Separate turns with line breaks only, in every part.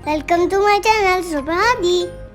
Welcome to my channel, Preheat.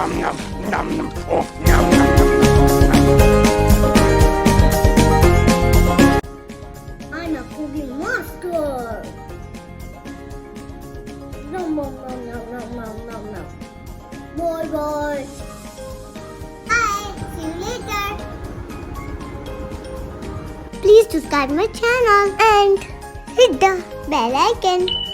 Nom, nom, nom, nom. Oh, nom, nom, nom,
I'm a cookie monster. Nom nom nom nom nom nom nom nom. Bye bye. Bye. See you later. Please subscribe my channel and hit the bell icon.